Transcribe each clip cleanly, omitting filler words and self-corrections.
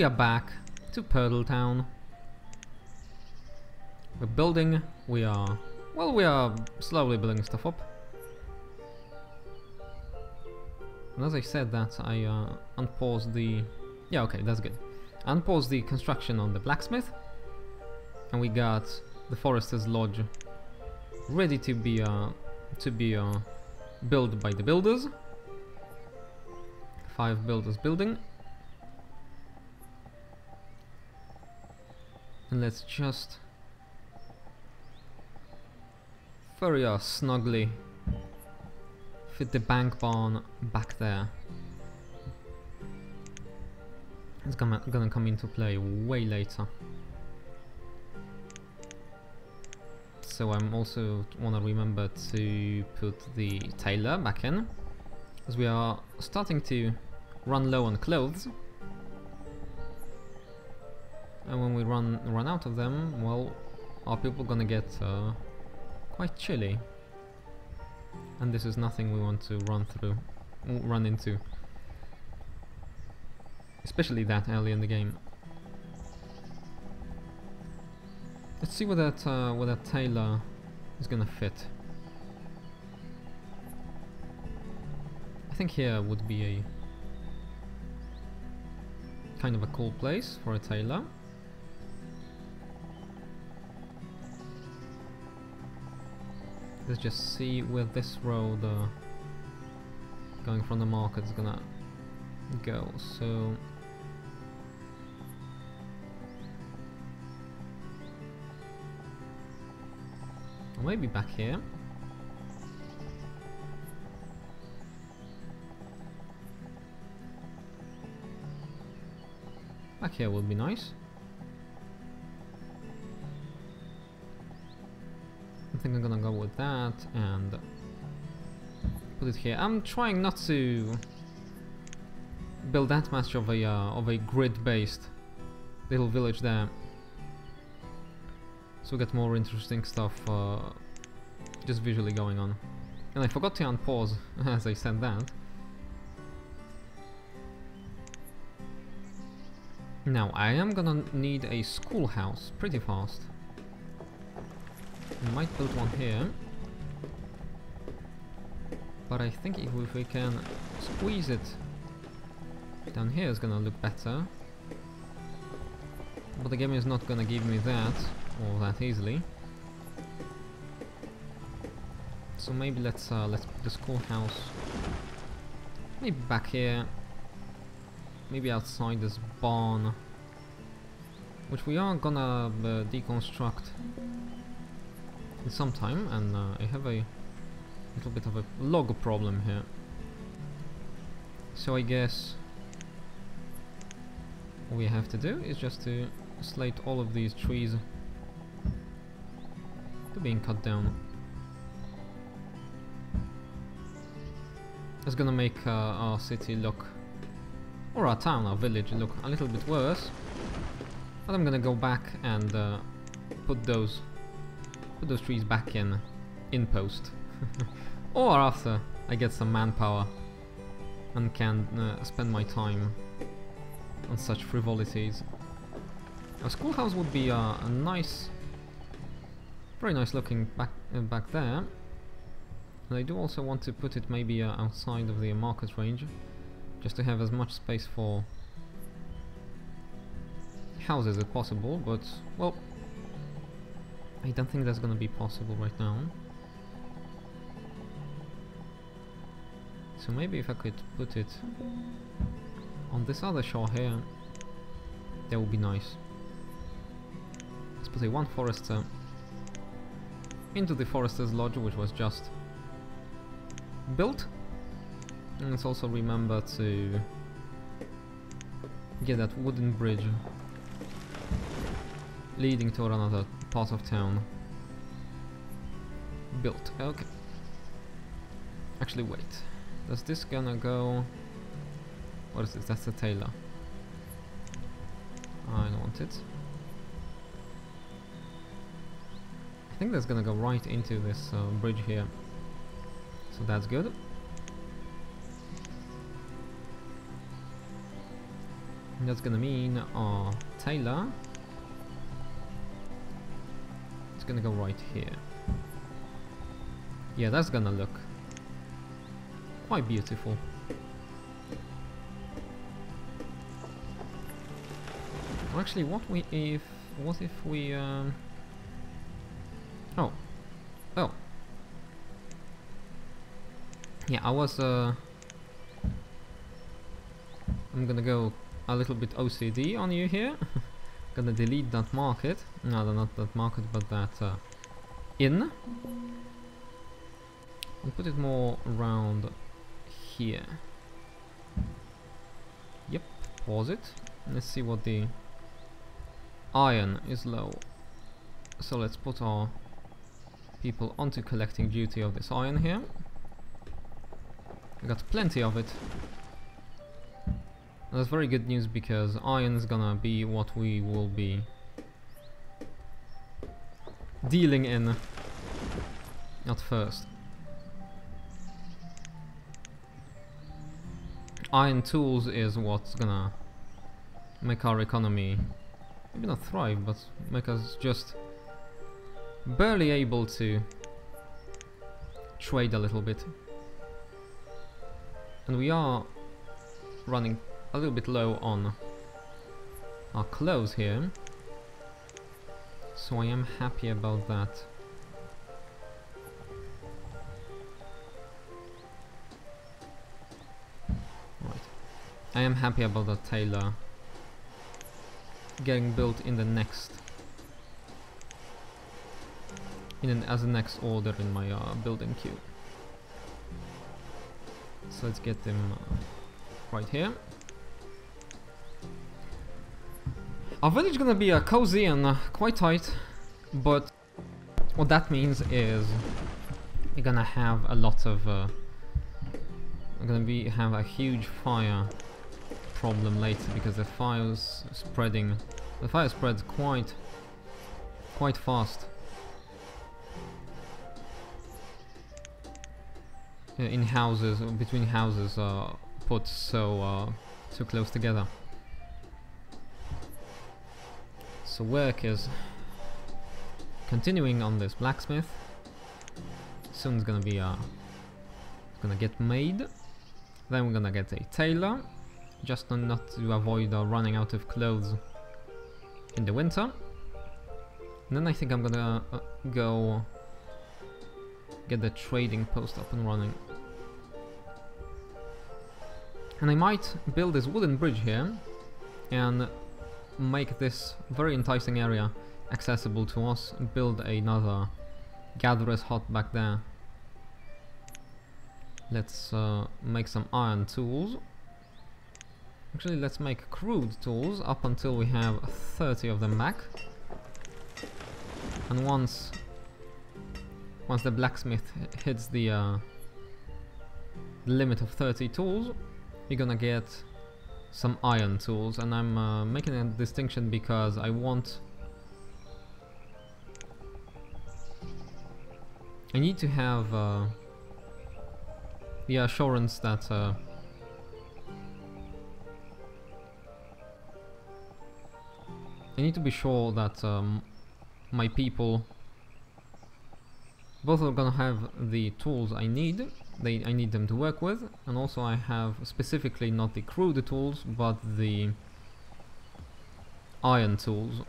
we are back to Pirtletown. We're building, we are slowly building stuff up. And as I said that, I unpaused the... Yeah, okay, that's good. Unpaused the construction on the blacksmith. And we got the forester's lodge ready to be built by the builders. 5 builders building. And let's just very snugly fit the bank barn back there. It's gonna come into play way later. So I'm also wanna remember to put the tailor back in, as we are starting to run low on clothes. And when we run out of them, well, our people gonna get quite chilly. And this is nothing we want to run into. Especially that early in the game. Let's see where that tailor is gonna fit. I think here would be a kind of a cool place for a tailor. Let's just see where this road going from the market is gonna go. So or maybe back here. Back here would be nice. I think I'm gonna go with that and put it here. I'm trying not to build that much of a grid-based little village there, so we get more interesting stuff just visually going on. And I forgot to unpause as I said that. Now I am gonna need a schoolhouse pretty fast. We might build one here, but I think if we can squeeze it down here, is gonna look better. But the game is not gonna give me that or that easily. So maybe let's put the schoolhouse maybe back here, maybe outside this barn, which we are gonna deconstruct in some time, and I have a little bit of a log problem here. So I guess all we have to do is just to slate all of these trees to being cut down. It's gonna make our city look, or our town, our village look a little bit worse. But I'm gonna go back and put those trees back in post. Or after I get some manpower and can spend my time on such frivolities. A schoolhouse would be a nice, very nice looking back there. And I do also want to put it maybe outside of the market range, just to have as much space for houses as possible, but well, I don't think that's gonna be possible right now. So maybe if I could put it on this other shore here, that would be nice. Let's put a one forester into the forester's lodge, which was just built. And let's also remember to get that wooden bridge leading to another part of town built. Okay. Actually, wait. Does this gonna go... What is this? That's the tailor. I don't want it. I think that's gonna go right into this bridge here. So that's good. That's gonna mean our tailor, it's gonna go right here. Yeah, that's gonna look quite beautiful. Well, actually, what if we oh. Yeah, I'm gonna go a little bit OCD on you here. Gonna delete that market. No, not that market, but that inn. And put it more around here. Yep, pause it. Let's see what the iron is low. So let's put our people onto collecting duty of this iron here. We got plenty of it. And that's very good news because iron's gonna be what we will be dealing in at first. Iron tools is what's gonna make our economy maybe not thrive, but make us just barely able to trade a little bit. And we are running a little bit low on our clothes here, so I am happy about that. Right, I am happy about that tailor getting built in the next, as the next order in my building queue. So let's get them right here. Our village is gonna be cozy and quite tight, but what that means is we're gonna have a lot of we're gonna have a huge fire problem later because the fire's spreading. The fire spreads quite fast in houses, between houses put so close together. So work is continuing on this blacksmith. Soon it's gonna be gonna get made. Then we're gonna get a tailor, just not to avoid running out of clothes in the winter. And then I think I'm gonna go get the trading post up and running. And I might build this wooden bridge here and make this very enticing area accessible to us. Build another gatherer's hut back there. Let's make some iron tools. Actually, let's make crude tools up until we have 30 of them back. And once the blacksmith hits the limit of 30 tools, you're gonna get some iron tools. And I'm making a distinction because I need to have the assurance that I need to be sure that my people both are gonna have the tools I need. I need them to work with, and also I have specifically not the crude tools but the iron tools.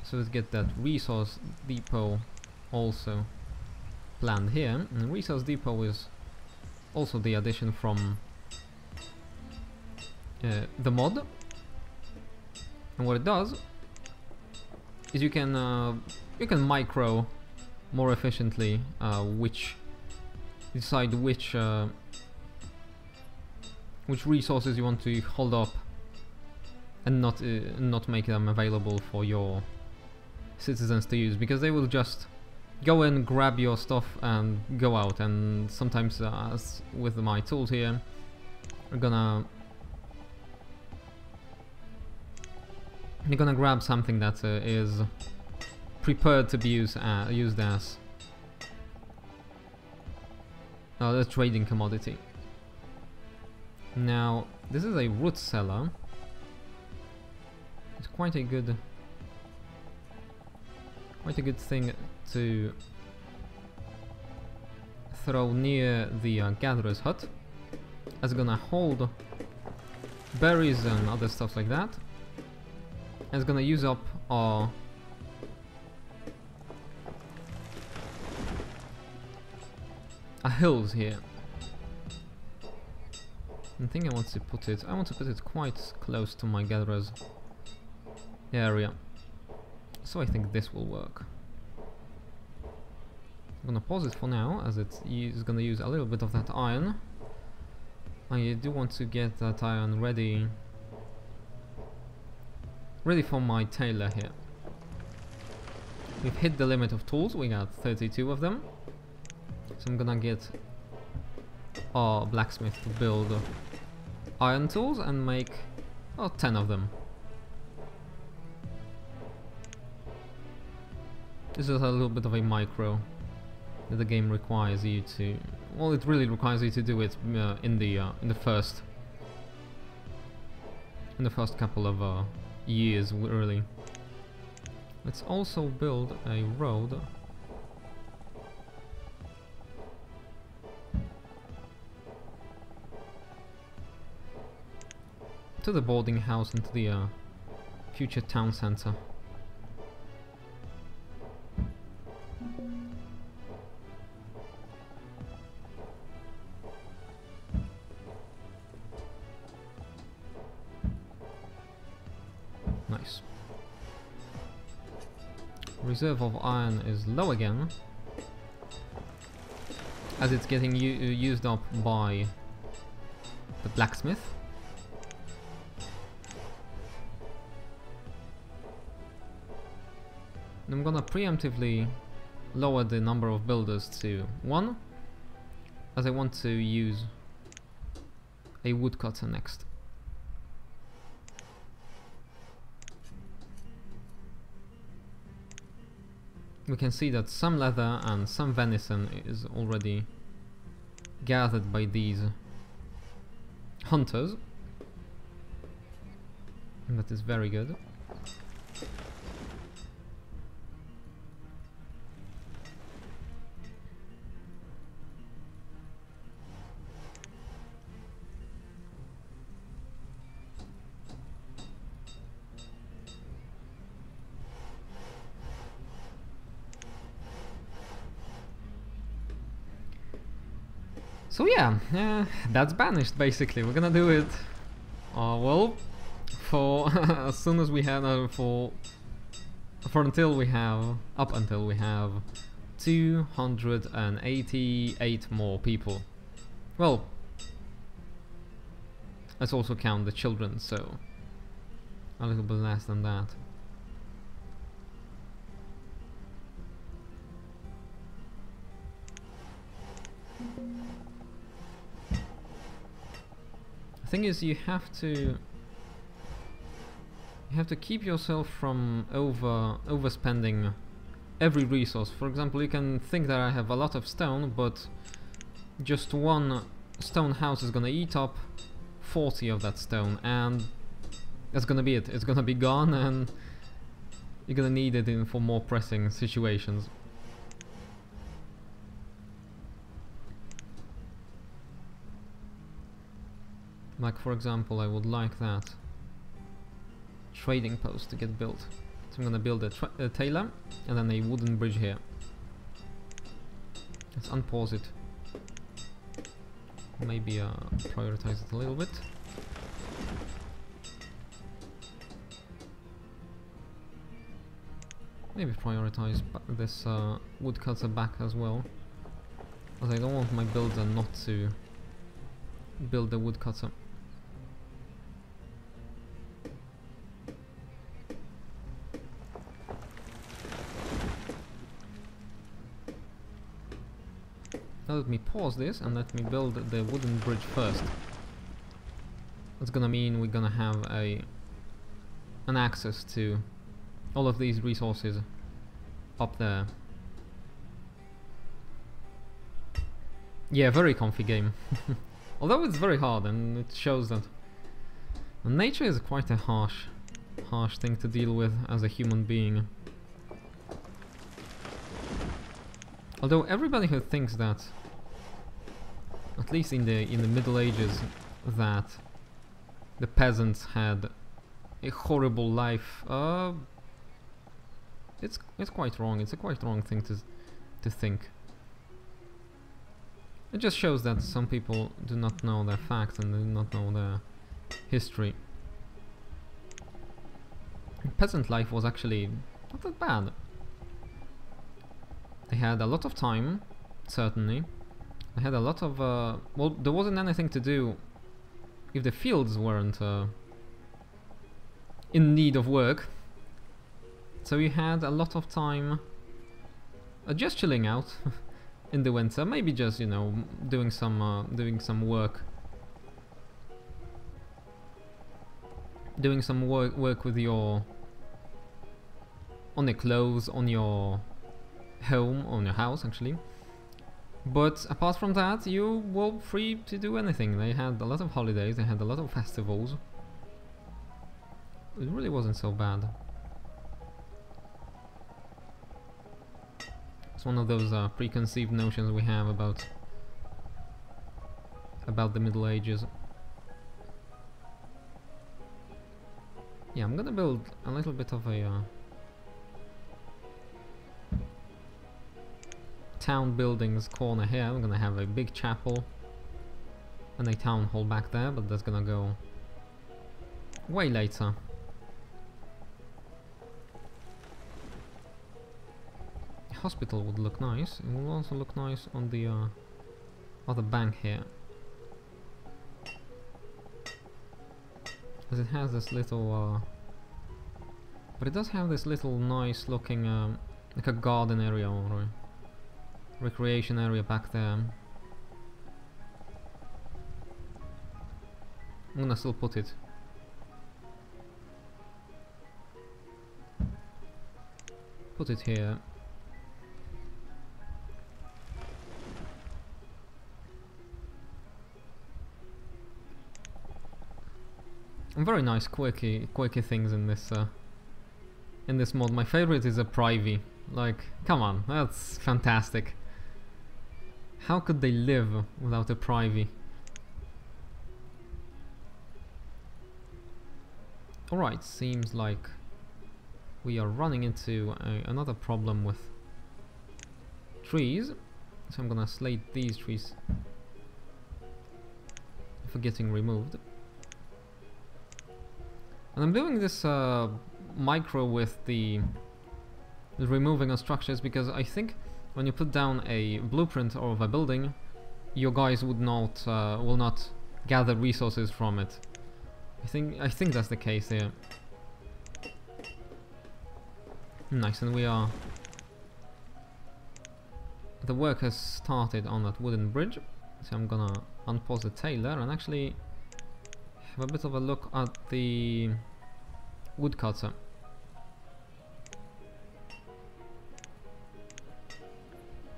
So let's get that resource depot also planned here. And resource depot is also the addition from the mod. And what it does is you can micro more efficiently decide which resources you want to hold up and not make them available for your citizens to use, because they will just go in, grab your stuff and go out. And sometimes as with my tools here, you're gonna grab something that is prepared to be used as the trading commodity. Now This is a root cellar. It's quite a good thing to throw near the gatherer's hut. It's gonna hold berries and other stuff like that. And it's gonna use up our hills here. I think I want to put it quite close to my gatherer's area. So I think this will work. I'm gonna pause it for now, as it's gonna use a little bit of that iron. I do want to get that iron ready for my tailor here. We've hit the limit of tools, we got 32 of them. So I'm gonna get our blacksmith to build iron tools and make 10 of them. This is a little bit of a micro that the game requires you to. Well, it really requires you to do it in the first couple of years, really. Let's also build a road to the boarding house and to the future town center. Nice. Reserve of iron is low again, as it's getting used up by the blacksmith. I'm gonna preemptively lower the number of builders to 1, as I want to use a woodcutter next. We can see that some leather and some venison is already gathered by these hunters, and that is very good. So yeah, that's Banished basically. We're gonna do it, well, for as soon as we have, up until we have 288 more people. Well, let's also count the children, so a little bit less than that. The thing is, you have to keep yourself from overspending every resource. For example, you can think that I have a lot of stone, but just one stone house is gonna eat up 40 of that stone, and that's gonna be it. It's gonna be gone, and you're gonna need it for more pressing situations. Like, for example, I would like that trading post to get built. So I'm gonna build a tailor and then a wooden bridge here. Let's unpause it. Maybe prioritize it a little bit. Maybe prioritize this woodcutter back as well, as I don't want my builder not to build the woodcutter. Now let me pause this and let me build the wooden bridge first. That's gonna mean we're gonna have an access to all of these resources up there. Yeah, very comfy game. Although it's very hard, and it shows that Nature is quite a harsh thing to deal with as a human being. Although everybody who thinks that, at least in the Middle Ages, that the peasants had a horrible life, it's quite wrong. It's a quite wrong thing to think. It just shows that some people do not know their facts and do not know their history. Peasant life was actually not that bad. They had a lot of time, certainly. They had a lot of well, there wasn't anything to do if the fields weren't in need of work. So you had a lot of time just chilling out in the winter, maybe just, you know, doing some work. Doing some work with on your clothes, on your home, on your house actually. But apart from that, you were free to do anything. They had a lot of holidays, they had a lot of festivals. It really wasn't so bad. It's one of those preconceived notions we have about the Middle Ages. Yeah, I'm gonna build a little bit of a town buildings corner here. I'm gonna have a big chapel and a town hall back there, but that's gonna go way later. The hospital would look nice. It will also look nice on the other bank here, as it has this little but it does have this little nice looking like a garden area or a recreation area back there. I'm gonna still put it here. And very nice quirky things in this mod. My favorite is a privy. Like, come on, that's fantastic. How could they live without a privy? Alright, seems like we are running into another problem with trees. So I'm gonna slate these trees for getting removed. And I'm doing this micro with the removing of structures because I think when you put down a blueprint of a building, your guys would not will not gather resources from it. I think that's the case here. Nice, and the work has started on that wooden bridge, so I'm gonna unpause the tailor and actually have a bit of a look at the woodcutter.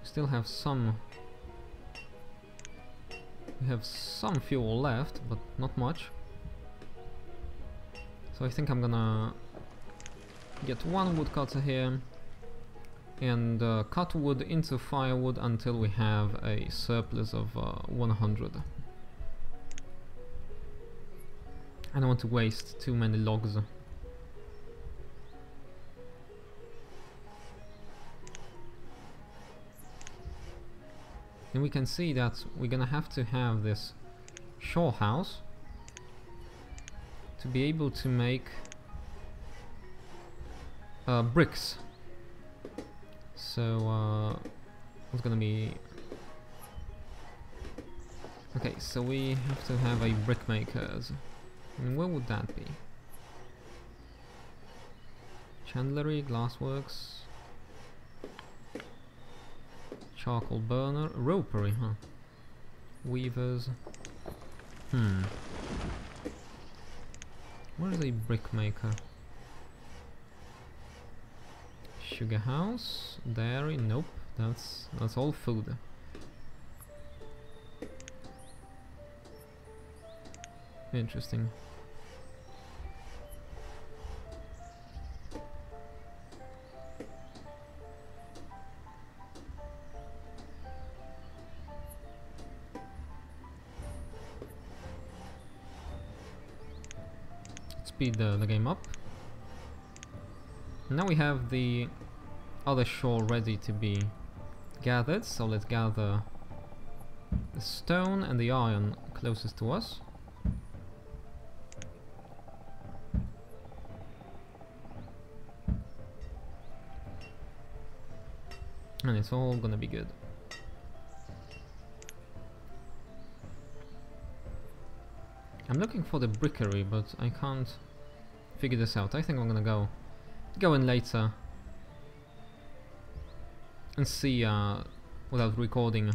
Still have some. We have some fuel left, but not much. So I think I'm gonna get one woodcutter here and cut wood into firewood until we have a surplus of 100. I don't want to waste too many logs. And we can see that we're gonna have to have this shore house to be able to make bricks. So what's gonna be... Okay, so we have to have a brickmakers. And where would that be? Chandlery, glassworks, charcoal burner, ropery, huh? Weavers. Where is a brickmaker? Sugar house, dairy, nope. That's all food. Interesting. speed the game up. Now we have the other shore ready to be gathered, so let's gather the stone and the iron closest to us. And it's all gonna be good. I'm looking for the brickery, but I can't figure this out. I think I'm gonna go in later and see without recording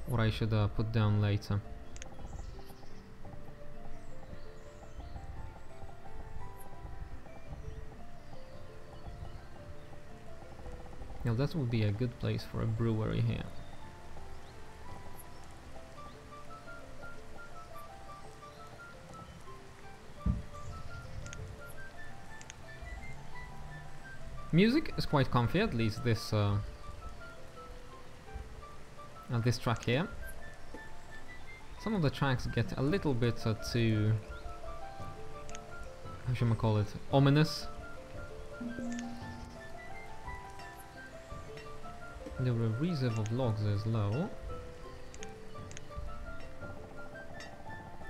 what I should put down later. Now that would be a good place for a brewery here. Music is quite comfy, at least this track here. Some of the tracks get a little bit too, how should I call it, ominous. The reserve of logs is low,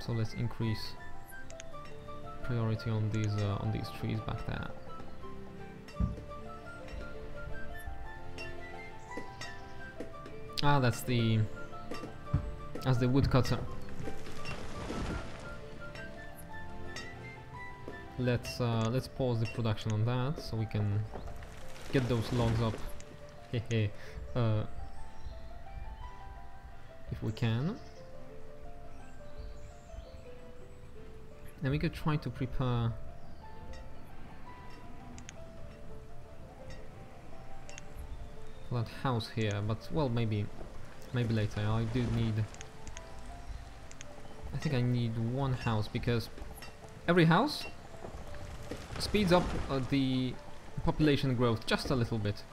so let's increase priority on these trees back there. Ah, that's the woodcutter. Let's pause the production on that so we can get those logs up. Hehe. If we can. And we could try to prepare for that house here, but well, maybe later. I think I need one house, because every house speeds up the population growth just a little bit.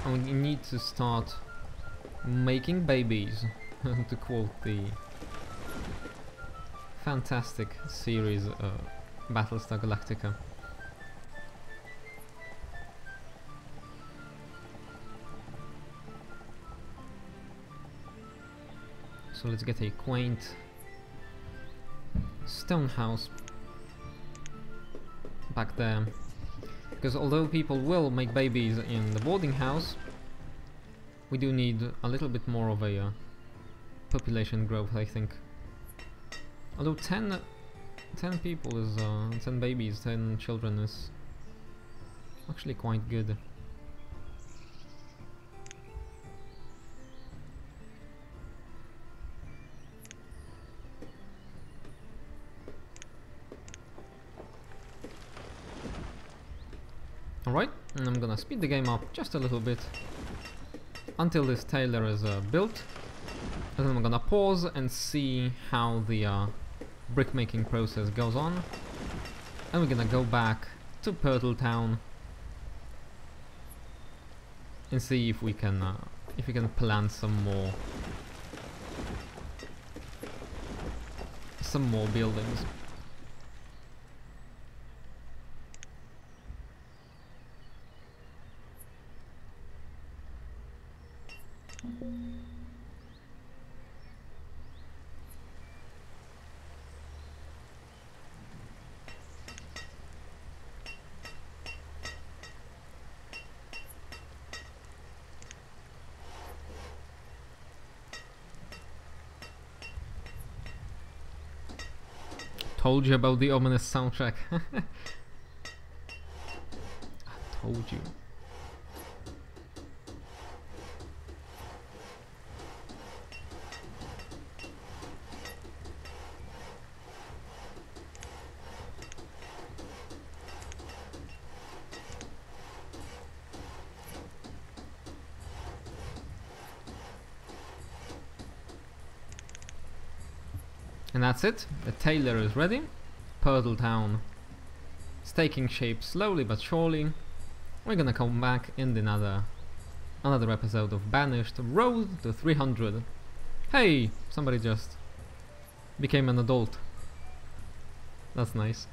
And we need to start making babies, to quote the fantastic series Battlestar Galactica. So let's get a quaint stone house back there. Because although people will make babies in the boarding house, we do need a little bit more of a population growth, I think. Although 10 people is 10 babies, 10 children is actually quite good. Alright, and I'm gonna speed the game up just a little bit until this tailor is built, and then I'm gonna pause and see how the brickmaking process goes on, and we're gonna go back to Pirtletown and see if we can plant some more buildings. Told you about the ominous soundtrack. I told you. And that's it, the tailor is ready. Pirtletown is taking shape slowly but surely. We're gonna come back in another episode of Banished, Road to 300. Hey, somebody just became an adult. That's nice.